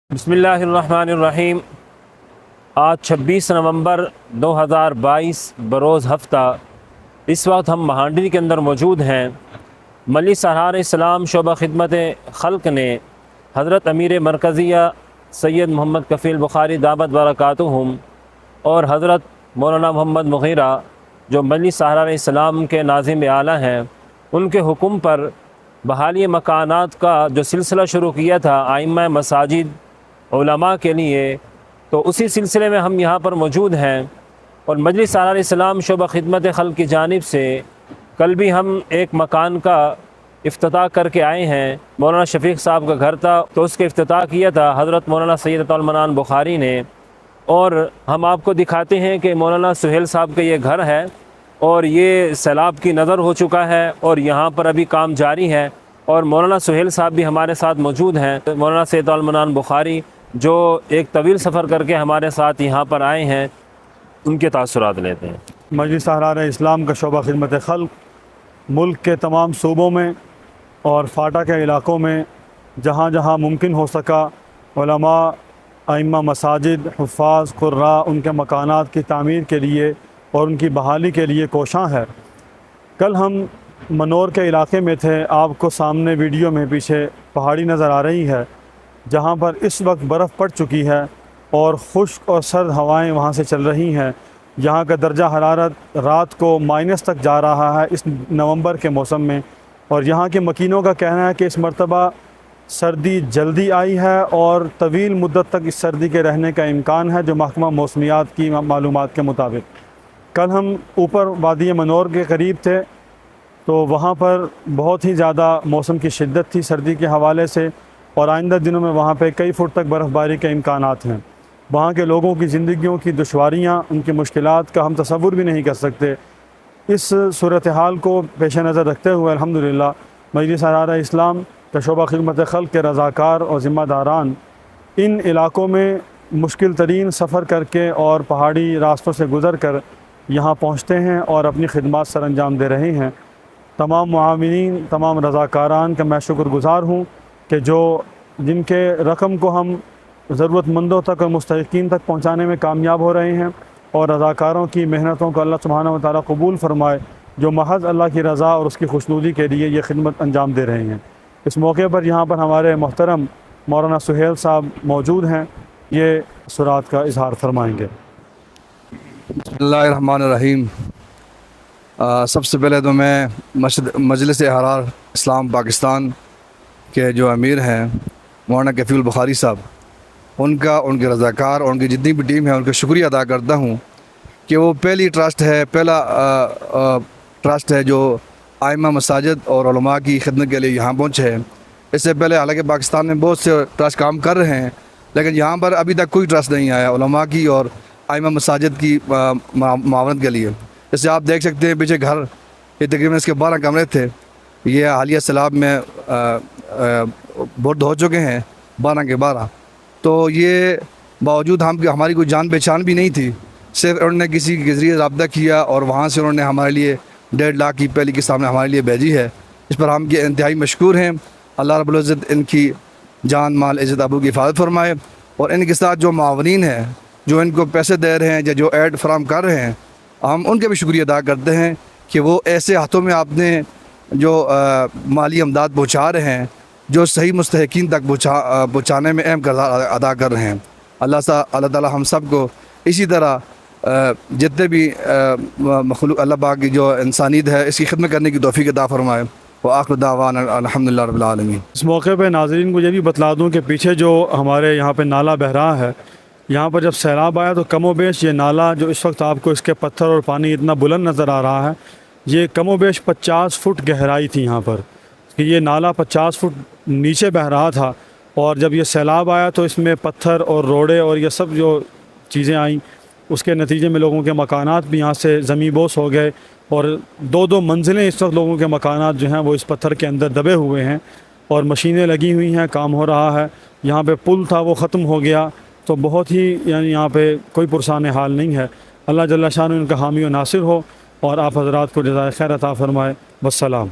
بسم اللہ الرحمن الرحیم۔ آج 26 نومبر 2022 بروز ہفتہ۔ اس وقت ہم مہانڈی کے اندر موجود ہیں۔ مجلس سرحار اسلام شعبہ خدمت خلق نے حضرت امیر مرکزیہ سید محمد کفیل بخاری دعوت برکاتہم اور حضرت مولانا محمد مغیرہ جو مجلس سرحار اسلام کے ناظم اعلیٰ ہیں، ان کے حکم پر بحالی مکانات کا جو سلسلہ شروع کیا تھا ائمہ مساجد علماء کے لیے، تو اسی سلسلے میں ہم یہاں پر موجود ہیں۔ اور مجلس سرحار اسلام شعبہ خدمت خلق کی جانب سے کل بھی ہم ایک مکان کا افتتاح کر کے آئے ہیں۔ مولانا شفیق صاحب کا گھر تھا تو اس کے افتتاح کیا تھا حضرت مولانا سید عطا المنان بخاری نے، اور ہم آپ کو دکھاتے ہیں کہ مولانا سہیل صاحب کا یہ گھر ہے اور یہ سیلاب کی نظر ہو چکا ہے اور یہاں پر ابھی کام جاری ہے۔ اور مولانا سہیل صاحب بھی ہمارے ساتھ موجود ہیں۔ مولانا سید عطا المنان بخاری جو ایک طویل سفر کر کے ہمارے ساتھ یہاں پر آئے ہیں، ان کے تاثرات لیتے ہیں۔ مجلس سرحار اسلام کا شعبہ خدمت خلق ملک کے تمام صوبوں میں اور فاٹا کے علاقوں میں جہاں جہاں ممکن ہو سکا علماء، ائمہ مساجد، حفاظ، قراء، ان کے مکانات کی تعمیر کے لیے اور ان کی بحالی کے لیے کوشاں ہے۔ کل ہم منور کے علاقے میں تھے، آپ کو سامنے ویڈیو میں پیچھے پہاڑی نظر آ رہی ہے جہاں پر اس وقت برف پڑ چکی ہے اور خشک اور سرد ہوائیں وہاں سے چل رہی ہیں۔ یہاں کا درجہ حرارت رات کو مائنس تک جا رہا ہے اس نومبر کے موسم میں، اور یہاں کے مکینوں کا کہنا ہے کہ اس مرتبہ سردی جلدی آئی ہے اور طویل مدت تک اس سردی کے رہنے کا امکان ہے جو محکمہ موسمیات کی معلومات کے مطابق۔ کل ہم اوپر وادی منور کے قریب تھے تو وہاں پر بہت ہی زیادہ موسم کی شدت تھی سردی کے حوالے سے، اور آئندہ دنوں میں وہاں پہ کئی فٹ تک برف باری کے امکانات ہیں۔ وہاں کے لوگوں کی زندگیوں کی دشواریاں، ان کی مشکلات کا ہم تصور بھی نہیں کر سکتے۔ اس صورتحال کو پیش نظر رکھتے ہوئے الحمدللہ مجلس سرحار اسلام کا شعبہ خدمت خلق کے رضاکار اور ذمہ داران ان علاقوں میں مشکل ترین سفر کر کے اور پہاڑی راستوں سے گزر کر یہاں پہنچتے ہیں اور اپنی خدمات سر انجام دے رہے ہیں۔ تمام معاونین، تمام رضاکاران کا میں شکر گزار ہوں کہ جن کے رقم کو ہم ضرورت مندوں تک اور مستحقین تک پہنچانے میں کامیاب ہو رہے ہیں، اور رضاکاروں کی محنتوں کو اللہ سبحانہ و تعالیٰ قبول فرمائے جو محض اللہ کی رضا اور اس کی خوشنودی کے لیے یہ خدمت انجام دے رہے ہیں۔ اس موقع پر یہاں پر ہمارے محترم مولانا سہیل صاحب موجود ہیں، یہ سرات کا اظہار فرمائیں گے۔ بسم اللہ الرحمن الرحیم۔ سب سے پہلے تو میں مجلس سرحار اسلام پاکستان کے جو امیر ہیں مولانا کفیل بخاری صاحب، ان کے رضاکار اور ان کی جتنی بھی ٹیم ہے ان کا شکریہ ادا کرتا ہوں کہ وہ پہلا ٹرسٹ ہے جو ائمہ مساجد اور علماء کی خدمت کے لیے یہاں پہنچے ہیں۔ اس سے پہلے حالانکہ پاکستان میں بہت سے ٹرسٹ کام کر رہے ہیں، لیکن یہاں پر ابھی تک کوئی ٹرسٹ نہیں آیا علماء کی اور ائمہ مساجد کی معاونت کے لیے۔ جیسے آپ دیکھ سکتے ہیں پیچھے گھر، یہ تقریباً اس کے 12 کمرے تھے، یہ حالیہ سیلاب میں برد ہو چکے ہیں 12 کے 12۔ تو یہ باوجود ہماری کوئی جان پہچان بھی نہیں تھی، صرف انہوں نے کسی کے ذریعے رابطہ کیا اور وہاں سے انہوں نے ہمارے لیے 1.5 لاکھ کی پہلی کے سامنے ہمارے لیے بھیجی ہے۔ اس پر ہم کے انتہائی مشکور ہیں۔ اللہ رب العزت ان کی جان مال عزت ابو کی حفاظت فرمائے، اور ان کے ساتھ جو معاونین ہیں جو ان کو پیسے دے رہے ہیں یا جو ایڈ فراہم کر رہے ہیں، ہم ان کے بھی شکریہ ادا کرتے ہیں کہ وہ ایسے ہاتھوں میں آپ نے جو مالی امداد پہنچا رہے ہیں جو صحیح مستحقین تک پہنچانے میں اہم کردار ادا کر رہے ہیں۔ اللہ تعالی ہم سب کو اسی طرح جتنے بھی مخلوق اللہ پاک کی جو انسانیت ہے اس کی خدمت کرنے کی توفیق عطا فرمائے۔ وآخر دعوانا الحمدللہ رب العالمین۔ اس موقع پہ ناظرین کو یہ بھی بتلا دوں کہ پیچھے جو ہمارے یہاں پہ نالہ بہہ رہا ہے، یہاں پر جب سیلاب آیا تو کم و بیش یہ نالہ جو اس وقت آپ کو اس کے پتھر اور پانی اتنا بلند نظر آ رہا ہے، یہ کم و بیش 50 فٹ گہرائی تھی یہاں پر، کہ یہ نالہ 50 فٹ نیچے بہہ رہا تھا، اور جب یہ سیلاب آیا تو اس میں پتھر اور روڑے اور یہ سب جو چیزیں آئیں، اس کے نتیجے میں لوگوں کے مکانات بھی یہاں سے زمیں بوس ہو گئے، اور 2 منزلیں اس وقت لوگوں کے مکانات جو ہیں وہ اس پتھر کے اندر دبے ہوئے ہیں، اور مشینیں لگی ہوئی ہیں، کام ہو رہا ہے۔ یہاں پہ پل تھا وہ ختم ہو گیا، تو بہت ہی یہاں پہ کوئی پرسان حال نہیں ہے۔ اللہ جل شانہ ان کا حامی و ناصر ہو اور آپ حضرات کو جزائے خیر عطا فرمائے۔ والسلام۔